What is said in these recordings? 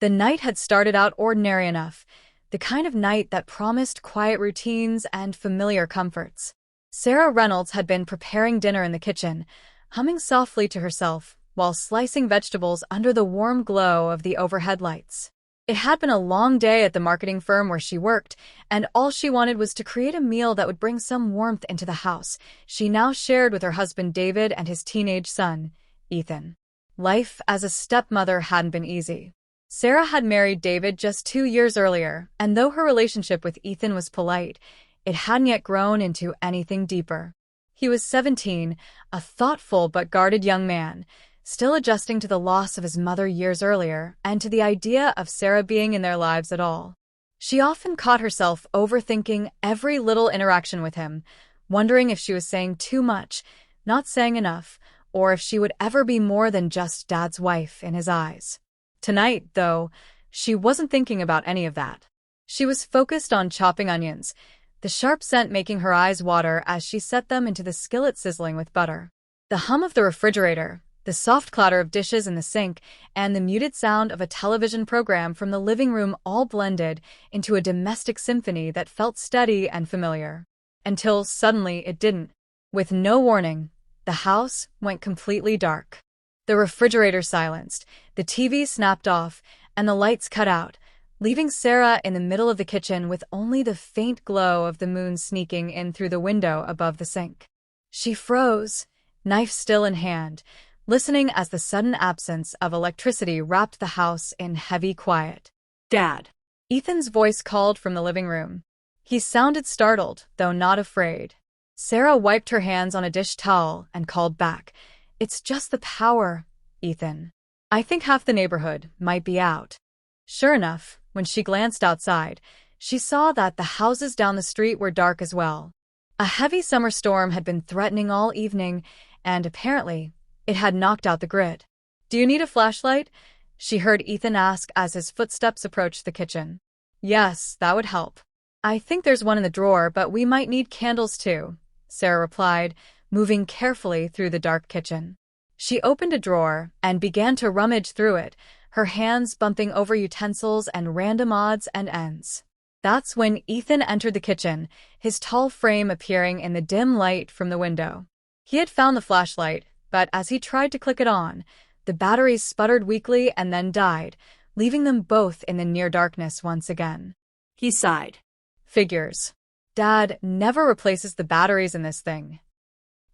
The night had started out ordinary enough, the kind of night that promised quiet routines and familiar comforts. Sarah Reynolds had been preparing dinner in the kitchen, humming softly to herself while slicing vegetables under the warm glow of the overhead lights. It had been a long day at the marketing firm where she worked, and all she wanted was to create a meal that would bring some warmth into the house she now shared with her husband David and his teenage son, Ethan. Life as a stepmother hadn't been easy. Sarah had married David just 2 years earlier, and though her relationship with Ethan was polite, it hadn't yet grown into anything deeper. He was 17, a thoughtful but guarded young man, still adjusting to the loss of his mother years earlier and to the idea of Sarah being in their lives at all. She often caught herself overthinking every little interaction with him, wondering if she was saying too much, not saying enough, or if she would ever be more than just Dad's wife in his eyes. Tonight, though, she wasn't thinking about any of that. She was focused on chopping onions, the sharp scent making her eyes water as she set them into the skillet sizzling with butter. The hum of the refrigerator, the soft clatter of dishes in the sink, and the muted sound of a television program from the living room all blended into a domestic symphony that felt steady and familiar. Until suddenly it didn't. With no warning, the house went completely dark. The refrigerator silenced, the TV snapped off, and the lights cut out, leaving Sarah in the middle of the kitchen with only the faint glow of the moon sneaking in through the window above the sink. She froze, knife still in hand, listening as the sudden absence of electricity wrapped the house in heavy quiet. "Dad!" Ethan's voice called from the living room. He sounded startled, though not afraid. Sarah wiped her hands on a dish towel and called back, "It's just the power, Ethan. I think half the neighborhood might be out." Sure enough, when she glanced outside, she saw that the houses down the street were dark as well. A heavy summer storm had been threatening all evening, and apparently, it had knocked out the grid. "Do you need a flashlight?" she heard Ethan ask as his footsteps approached the kitchen. "Yes, that would help. I think there's one in the drawer, but we might need candles too," Sarah replied, moving carefully through the dark kitchen. She opened a drawer and began to rummage through it, her hands bumping over utensils and random odds and ends. That's when Ethan entered the kitchen, his tall frame appearing in the dim light from the window. He had found the flashlight, but as he tried to click it on, the batteries sputtered weakly and then died, leaving them both in the near darkness once again. He sighed. "Figures. Dad never replaces the batteries in this thing."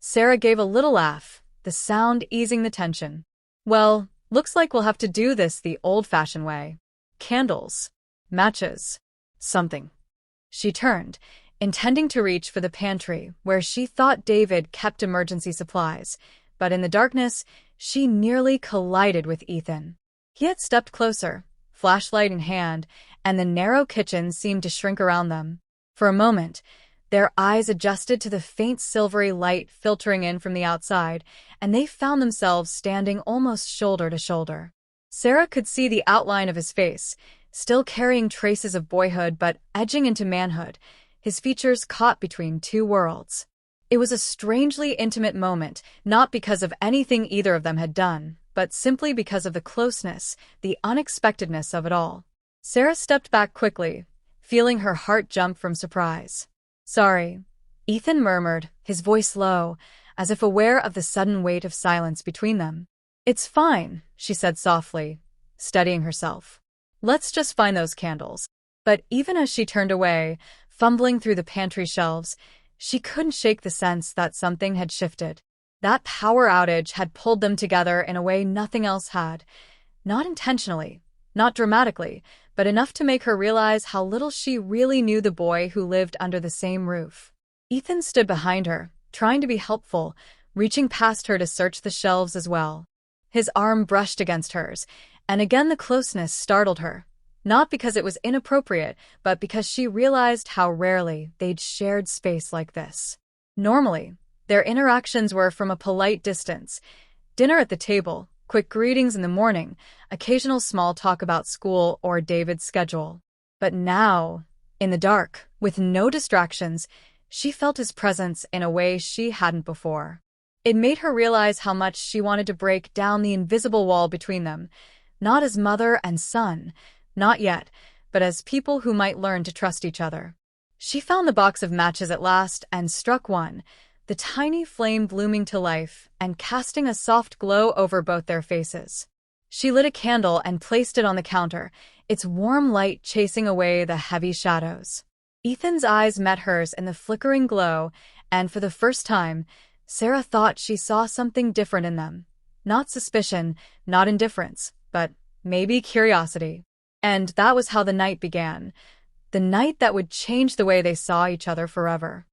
Sarah gave a little laugh, the sound easing the tension. "Well, looks like we'll have to do this the old-fashioned way. Candles. Matches. Something." She turned, intending to reach for the pantry, where she thought David kept emergency supplies, but in the darkness, she nearly collided with Ethan. He had stepped closer, flashlight in hand, and the narrow kitchen seemed to shrink around them. For a moment, their eyes adjusted to the faint silvery light filtering in from the outside, and they found themselves standing almost shoulder to shoulder. Sarah could see the outline of his face, still carrying traces of boyhood but edging into manhood, his features caught between two worlds. It was a strangely intimate moment, not because of anything either of them had done, but simply because of the closeness, the unexpectedness of it all. Sarah stepped back quickly, feeling her heart jump from surprise. "Sorry," Ethan murmured, his voice low, as if aware of the sudden weight of silence between them. "It's fine," she said softly, steadying herself. "Let's just find those candles." But even as she turned away, fumbling through the pantry shelves, she couldn't shake the sense that something had shifted. That power outage had pulled them together in a way nothing else had. Not intentionally, not dramatically, but enough to make her realize how little she really knew the boy who lived under the same roof. Ethan stood behind her, trying to be helpful, reaching past her to search the shelves as well. His arm brushed against hers, and again the closeness startled her. Not because it was inappropriate, but because she realized how rarely they'd shared space like this. Normally, their interactions were from a polite distance. Dinner at the table, quick greetings in the morning, occasional small talk about school or David's schedule. But now, in the dark, with no distractions, she felt his presence in a way she hadn't before. It made her realize how much she wanted to break down the invisible wall between them, Not as mother and son, not yet, but as people who might learn to trust each other. She found the box of matches at last and struck one, the tiny flame blooming to life and casting a soft glow over both their faces. She lit a candle and placed it on the counter, its warm light chasing away the heavy shadows. Ethan's eyes met hers in the flickering glow, and for the first time, Sarah thought she saw something different in them. Not suspicion, not indifference, but maybe curiosity. And that was how the night began. The night that would change the way they saw each other forever.